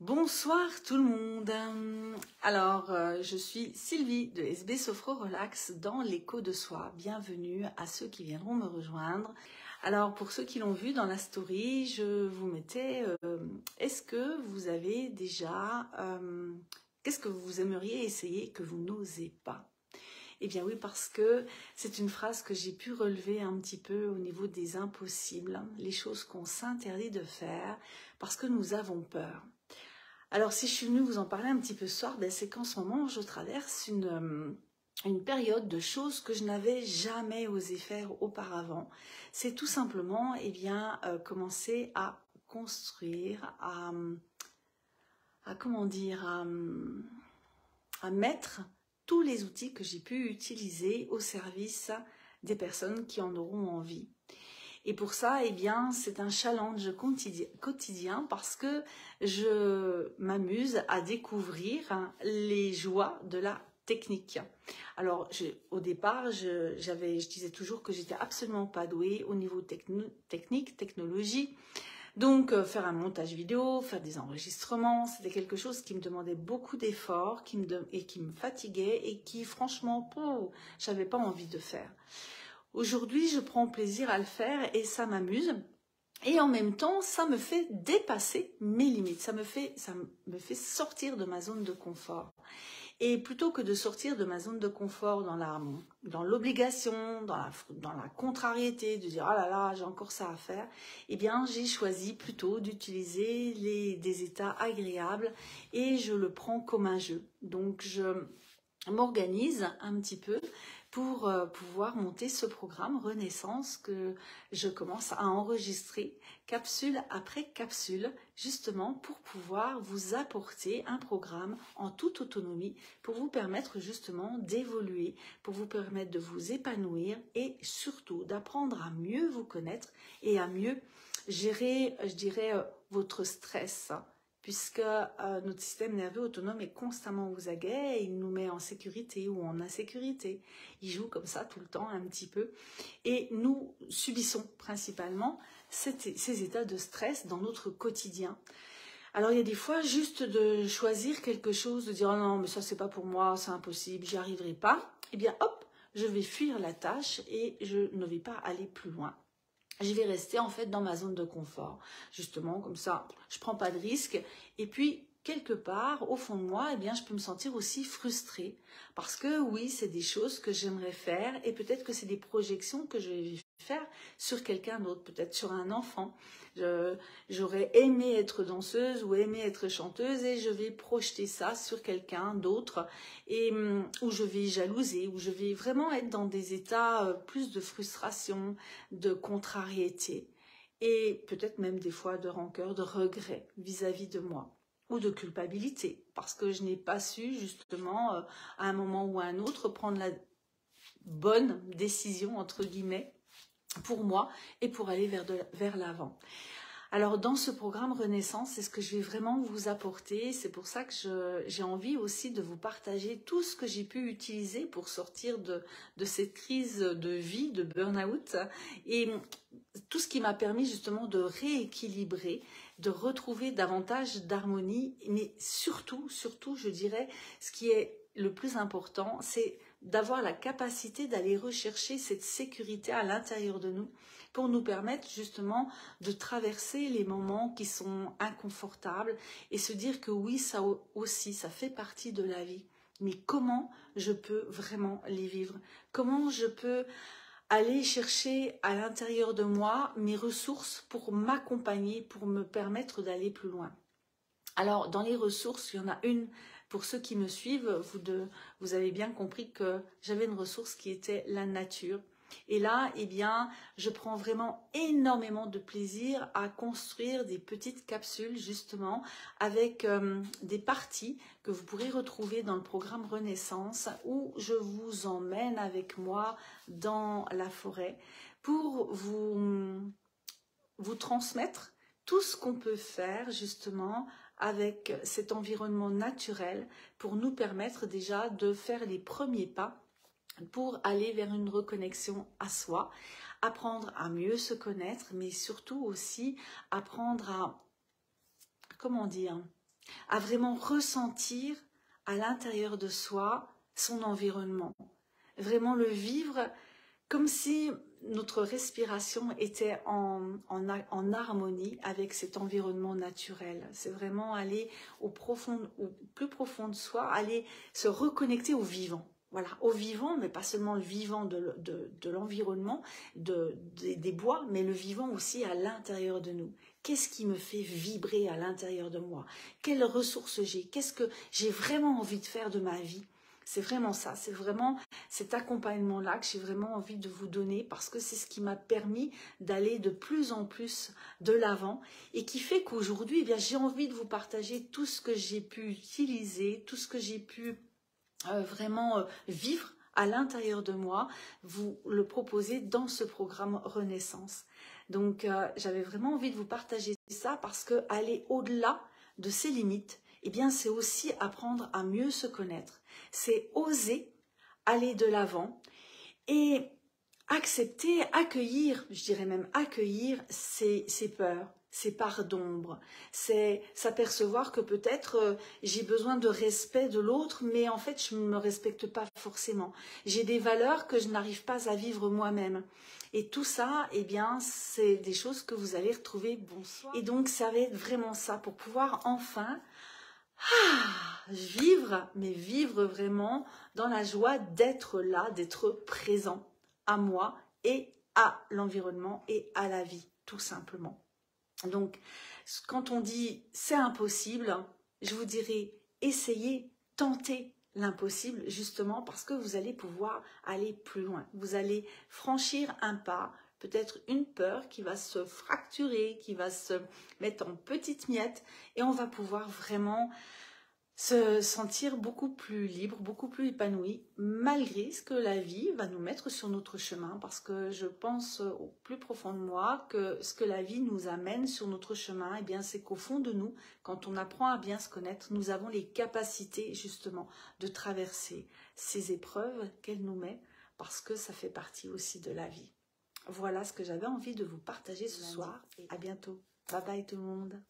Bonsoir tout le monde. Alors, je suis Sylvie de SB Sophro Relax dans l'écho de soi. Bienvenue à ceux qui viendront me rejoindre. Alors, pour ceux qui l'ont vu dans la story, je vous mettais, est-ce que vous avez déjà, qu'est-ce que vous aimeriez essayer que vous n'osez pas? Eh bien oui, parce que c'est une phrase que j'ai pu relever un petit peu au niveau des impossibles, les choses qu'on s'interdit de faire parce que nous avons peur. Alors, si je suis venue vous en parler un petit peu ce soir, c'est qu'en ce moment, je traverse une période de choses que je n'avais jamais osé faire auparavant. C'est tout simplement, commencer à construire, à mettre tous les outils que j'ai pu utiliser au service des personnes qui en auront envie. Et pour ça, c'est un challenge quotidien parce que je m'amuse à découvrir les joies de la technique. Alors, au départ, je disais toujours que j'étais absolument pas douée au niveau technologie. Donc, faire un montage vidéo, faire des enregistrements, c'était quelque chose qui me demandait beaucoup d'efforts et qui me fatiguait et qui, franchement, j'avais pas envie de faire. Aujourd'hui, je prends plaisir à le faire et ça m'amuse. Et en même temps, ça me fait dépasser mes limites. Ça me fait sortir de ma zone de confort. Et plutôt que de sortir de ma zone de confort dans l'obligation, dans la contrariété, de dire « Ah là là, j'ai encore ça à faire », j'ai choisi plutôt d'utiliser des états agréables et je le prends comme un jeu. Donc, je m'organise un petit peu pour pouvoir monter ce programme Renaissance que je commence à enregistrer capsule après capsule, justement pour pouvoir vous apporter un programme en toute autonomie pour vous permettre justement d'évoluer, pour vous permettre de vous épanouir et surtout d'apprendre à mieux vous connaître et à mieux gérer, je dirais, votre stress. Puisque notre système nerveux autonome est constamment aux aguets et il nous met en sécurité ou en insécurité. Il joue comme ça tout le temps un petit peu. Et nous subissons principalement ces états de stress dans notre quotidien. Alors il y a des fois juste de choisir quelque chose, de dire oh non mais ça c'est pas pour moi, c'est impossible, j'y arriverai pas. Eh bien hop, je vais fuir la tâche et je ne vais pas aller plus loin. Je vais rester en fait dans ma zone de confort, justement comme ça, je prends pas de risque. Et puis quelque part, au fond de moi, je peux me sentir aussi frustrée parce que oui, c'est des choses que j'aimerais faire et peut-être que c'est des projections que je vais faire sur quelqu'un d'autre, peut-être sur un enfant. J'aurais aimé être danseuse ou aimé être chanteuse et je vais projeter ça sur quelqu'un d'autre et où je vais jalouser, où je vais vraiment être dans des états plus de frustration, de contrariété et peut-être même des fois de rancœur, de regret vis-à-vis de moi ou de culpabilité parce que je n'ai pas su justement à un moment ou à un autre prendre la bonne décision entre guillemets pour moi et pour aller vers l'avant. Alors dans ce programme Renaissance, c'est ce que je vais vraiment vous apporter. C'est pour ça que j'ai envie aussi de vous partager tout ce que j'ai pu utiliser pour sortir de cette crise de vie, de burn-out et tout ce qui m'a permis justement de rééquilibrer, de retrouver davantage d'harmonie, mais surtout, je dirais, ce qui est le plus important, c'est d'avoir la capacité d'aller rechercher cette sécurité à l'intérieur de nous pour nous permettre justement de traverser les moments qui sont inconfortables et se dire que oui, ça aussi, ça fait partie de la vie. Mais comment je peux vraiment les vivre? Comment je peux aller chercher à l'intérieur de moi mes ressources pour m'accompagner, pour me permettre d'aller plus loin? Alors, dans les ressources, il y en a une. Pour ceux qui me suivent, vous avez bien compris que j'avais une ressource qui était la nature. Et là, je prends vraiment énormément de plaisir à construire des petites capsules, justement, avec des parties que vous pourrez retrouver dans le programme Renaissance, où je vous emmène avec moi dans la forêt pour vous transmettre tout ce qu'on peut faire, justement, avec cet environnement naturel pour nous permettre déjà de faire les premiers pas pour aller vers une reconnexion à soi, apprendre à mieux se connaître, mais surtout aussi apprendre à, à vraiment ressentir à l'intérieur de soi son environnement. Vraiment le vivre comme si notre respiration était en harmonie avec cet environnement naturel. C'est vraiment aller au plus profond de soi, aller se reconnecter au vivant. Voilà, au vivant, mais pas seulement le vivant de l'environnement, des bois, mais le vivant aussi à l'intérieur de nous. Qu'est-ce qui me fait vibrer à l'intérieur de moi? Quelles ressources j'ai? Qu'est-ce que j'ai vraiment envie de faire de ma vie? C'est vraiment ça, c'est vraiment cet accompagnement-là que j'ai vraiment envie de vous donner parce que c'est ce qui m'a permis d'aller de plus en plus de l'avant et qui fait qu'aujourd'hui, eh bien, j'ai envie de vous partager tout ce que j'ai pu utiliser, tout ce que j'ai pu vraiment vivre à l'intérieur de moi, vous le proposer dans ce programme Renaissance. Donc, j'avais vraiment envie de vous partager ça parce que aller au-delà de ses limites, eh bien, c'est aussi apprendre à mieux se connaître. C'est oser aller de l'avant et accepter, accueillir, je dirais même accueillir ses peurs, ses parts d'ombre. C'est s'apercevoir que peut-être j'ai besoin de respect de l'autre, mais en fait je ne me respecte pas forcément. J'ai des valeurs que je n'arrive pas à vivre moi-même. Et tout ça, eh bien, c'est des choses que vous allez retrouver. Bonsoir. Et donc, ça va être vraiment ça pour pouvoir enfin vivre, mais vivre vraiment dans la joie d'être là, d'être présent à moi et à l'environnement et à la vie, tout simplement. Donc, quand on dit c'est impossible, je vous dirais essayez, tentez l'impossible, justement parce que vous allez pouvoir aller plus loin. Vous allez franchir un pas, peut-être une peur qui va se fracturer, qui va se mettre en petites miettes et on va pouvoir vraiment se sentir beaucoup plus libre, beaucoup plus épanoui, malgré ce que la vie va nous mettre sur notre chemin, parce que je pense au plus profond de moi que ce que la vie nous amène sur notre chemin, eh bien, c'est qu'au fond de nous, quand on apprend à bien se connaître, nous avons les capacités justement de traverser ces épreuves qu'elle nous met, parce que ça fait partie aussi de la vie. Voilà ce que j'avais envie de vous partager ce soir. À bientôt. Bye bye tout le monde.